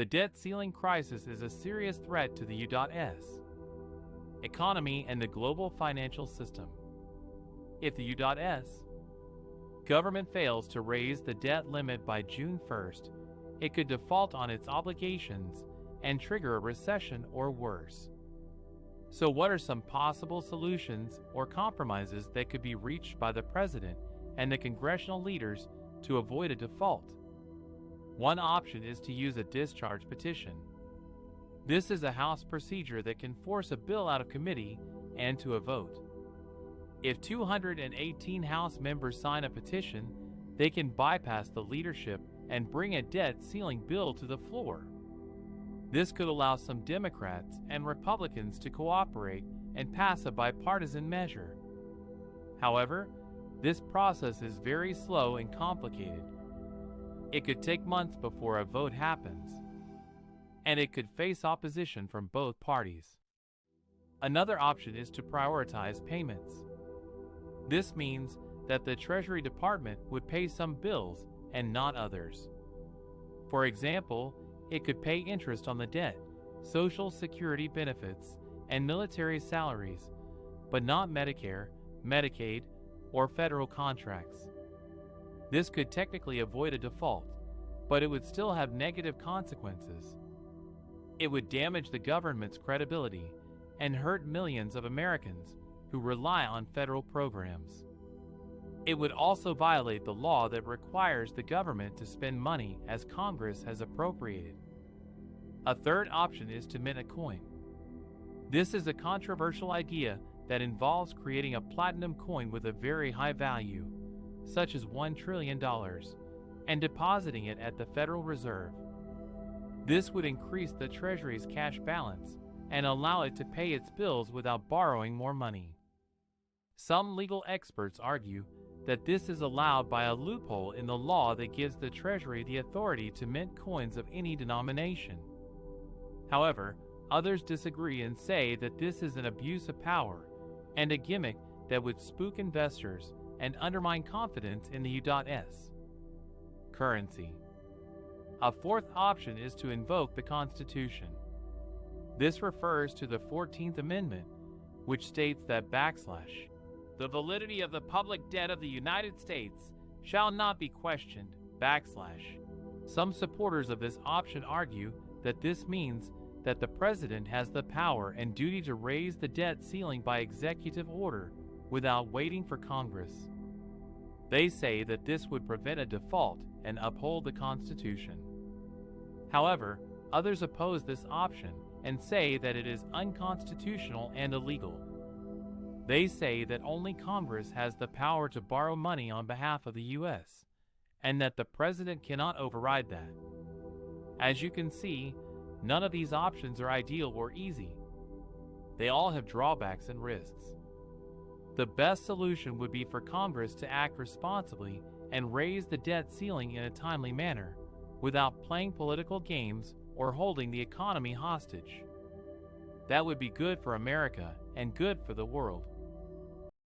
The debt ceiling crisis is a serious threat to the U.S. economy and the global financial system. If the U.S. government fails to raise the debt limit by June 1st, it could default on its obligations and trigger a recession or worse. So what are some possible solutions or compromises that could be reached by the president and the congressional leaders to avoid a default? One option is to use a discharge petition. This is a House procedure that can force a bill out of committee and to a vote. If 218 House members sign a petition, they can bypass the leadership and bring a debt ceiling bill to the floor. This could allow some Democrats and Republicans to cooperate and pass a bipartisan measure. However, this process is very slow and complicated. It could take months before a vote happens, and it could face opposition from both parties. Another option is to prioritize payments. This means that the Treasury Department would pay some bills and not others. For example, it could pay interest on the debt, Social Security benefits, and military salaries, but not Medicare, Medicaid, or federal contracts. This could technically avoid a default, but it would still have negative consequences. It would damage the government's credibility and hurt millions of Americans who rely on federal programs. It would also violate the law that requires the government to spend money as Congress has appropriated. A third option is to mint a coin. This is a controversial idea that involves creating a platinum coin with a very high value, such as $1 trillion, and depositing it at the Federal Reserve. This would increase the Treasury's cash balance and allow it to pay its bills without borrowing more money. Some legal experts argue that this is allowed by a loophole in the law that gives the Treasury the authority to mint coins of any denomination. However, others disagree and say that this is an abuse of power and a gimmick that would spook investors and undermine confidence in the U.S. currency. A fourth option is to invoke the Constitution. This refers to the 14th Amendment, which states that the validity of the public debt of the United States shall not be questioned, Some supporters of this option argue that this means that the president has the power and duty to raise the debt ceiling by executive order without waiting for Congress. They say that this would prevent a default and uphold the Constitution. However, others oppose this option and say that it is unconstitutional and illegal. They say that only Congress has the power to borrow money on behalf of the U.S., and that the president cannot override that. As you can see, none of these options are ideal or easy. They all have drawbacks and risks. The best solution would be for Congress to act responsibly and raise the debt ceiling in a timely manner, without playing political games or holding the economy hostage. That would be good for America and good for the world.